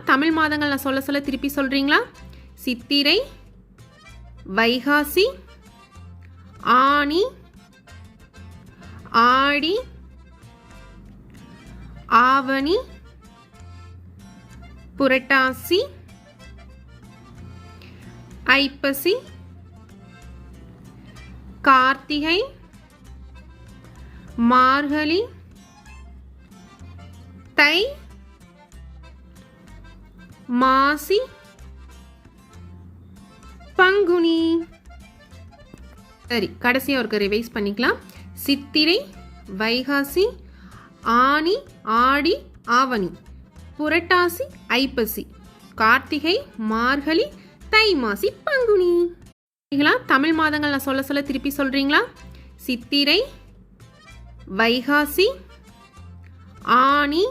தமிழ் மாதங்கள் நான் சொல்ல சொல்ல திருப்பி சொல்றீங்களா? சித்திரை, வைகாசி, ஆனி, ஆடி, ஆவணி, புரட்டாசி, ஐப்பசி, கார்த்திகை, மார்கழி, தை, மாசி, பங்குனி. சரி, கடைசியாக ஒரு ரிவைஸ் பண்ணிக்கலாம். சித்திரை, வைகாசி, ஆனி, ஆடி, ஆவணி, புரட்டாசி, ஐப்பசி, கார்த்திகை, மார்கழி, தை, மாசி, பங்குனி. தமிழ் மாதங்கள் நான் சொல்ல சொல்ல திருப்பி சொல்றீங்களா? சித்திரை, வைகாசி, ஆனி,